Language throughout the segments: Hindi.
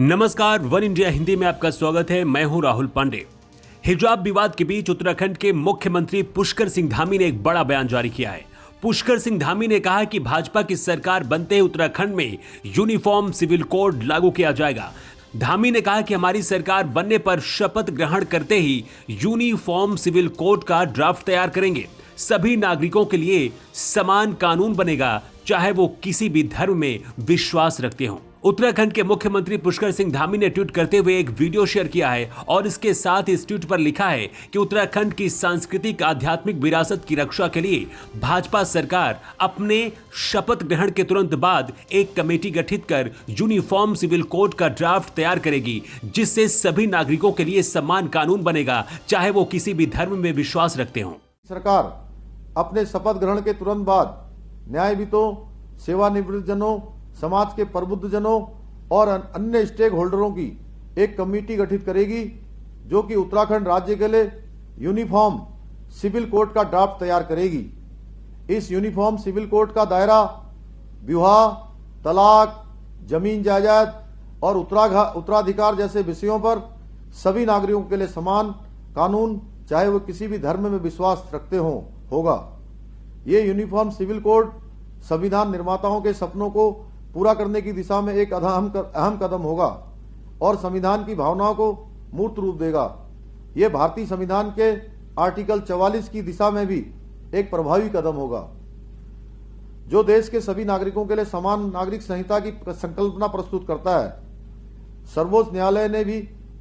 नमस्कार, वन इंडिया हिंदी में आपका स्वागत है। मैं हूं राहुल पांडे। हिजाब विवाद के बीच उत्तराखंड के मुख्यमंत्री पुष्कर सिंह धामी ने एक बड़ा बयान जारी किया है। पुष्कर सिंह धामी ने कहा कि भाजपा की सरकार बनते ही उत्तराखंड में यूनिफॉर्म सिविल कोड लागू किया जाएगा। धामी ने कहा कि हमारी सरकार बनने पर शपथ ग्रहण करते ही यूनिफॉर्म सिविल कोड का ड्राफ्ट तैयार करेंगे। सभी नागरिकों के लिए समान कानून बनेगा, चाहे वो किसी भी धर्म में विश्वास रखते हों। उत्तराखंड के मुख्यमंत्री पुष्कर सिंह धामी ने ट्वीट करते हुए एक वीडियो शेयर किया है और इसके साथ इस ट्वीट पर लिखा है कि उत्तराखंड की सांस्कृतिक आध्यात्मिक विरासत की रक्षा के लिए भाजपा सरकार अपने शपथ ग्रहण के तुरंत बाद एक कमेटी गठित कर यूनिफॉर्म सिविल कोड का ड्राफ्ट तैयार करेगी, जिससे सभी नागरिकों के लिए समान कानून बनेगा, चाहे वो किसी भी धर्म में विश्वास रखते हों। सरकार अपने शपथ ग्रहण के तुरंत बाद न्यायविदों, सेवानिवृत्त जनों, समाज के प्रबुद्ध जनों और अन्य स्टेक होल्डरों की एक कमेटी गठित करेगी, जो कि उत्तराखंड राज्य के लिए यूनिफॉर्म सिविल कोड का ड्राफ्ट तैयार करेगी। इस यूनिफॉर्म सिविल कोड का दायरा विवाह, तलाक, जमीन जायदाद और उत्तराधिकार जैसे विषयों पर सभी नागरिकों के लिए समान कानून, चाहे वो किसी भी धर्म में विश्वास रखते हों, होगा। ये यूनिफॉर्म सिविल कोड संविधान निर्माताओं के सपनों को पूरा करने की दिशा में एक अहम कदम होगा और संविधान की भावनाओं को मूर्त रूप देगा। ये भारतीय संविधान के आर्टिकल 44 की दिशा में भी एक प्रभावी कदम होगा, जो देश के सभी नागरिकों के लिए समान नागरिक संहिता की संकल्पना प्रस्तुत करता है। सर्वोच्च न्यायालय ने भी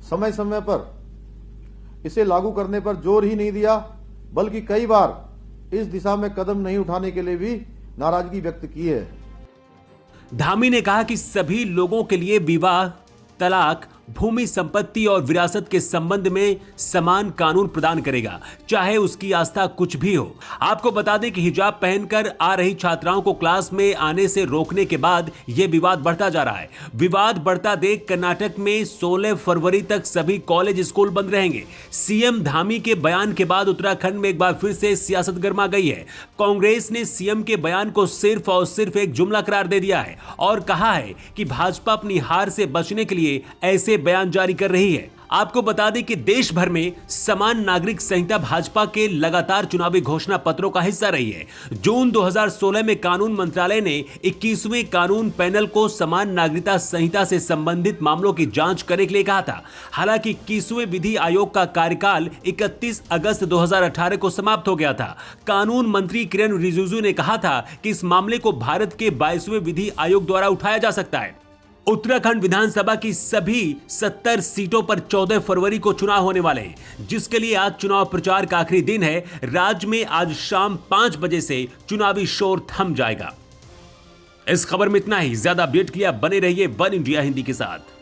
समय समय पर इसे लागू करने पर जोर ही नहीं दिया, बल्कि कई बार इस दिशा में कदम नहीं उठाने के लिए भी नाराजगी व्यक्त की है। धामी ने कहा कि सभी लोगों के लिए विवाह, तलाक, भूमि संपत्ति और विरासत के संबंध में समान कानून प्रदान करेगा, चाहे उसकी आस्था कुछ भी हो। आपको बता दें कि हिजाब पहनकर आ रही छात्राओं को क्लास में आने से रोकने के बाद यह विवाद बढ़ता जा रहा है। विवाद बढ़ता देख कर्नाटक में 16 फरवरी तक सभी कॉलेज स्कूल बंद रहेंगे। सीएम धामी के बयान के बाद उत्तराखंड में एक बार फिर से सियासत गर्मा गई है। कांग्रेस ने सीएम के बयान को सिर्फ और सिर्फ एक जुमला करार दे दिया है और कहा है कि भाजपा अपनी हार से बचने के लिए ऐसे बयान जारी कर रही है। आपको बता दें कि देश भर में समान नागरिक संहिता भाजपा के लगातार चुनावी घोषणा पत्रों का हिस्सा रही है। जून 2016 में कानून मंत्रालय ने 21वें कानून पैनल को समान नागरिकता संहिता से संबंधित मामलों की जांच करने के लिए कहा था। हालांकि 21वें विधि आयोग का कार्यकाल 31 अगस्त 2018 को समाप्त हो गया था। कानून मंत्री किरेन रिजिजू ने कहा था कि इस मामले को भारत के 22वें विधि आयोग द्वारा उठाया जा सकता है। उत्तराखंड विधानसभा की सभी 70 सीटों पर 14 फरवरी को चुनाव होने वाले हैं, जिसके लिए आज चुनाव प्रचार का आखिरी दिन है। राज्य में आज शाम 5 बजे से चुनावी शोर थम जाएगा। इस खबर में इतना ही। ज्यादा अपडेट के लिए बने रहिए वन इंडिया हिंदी के साथ।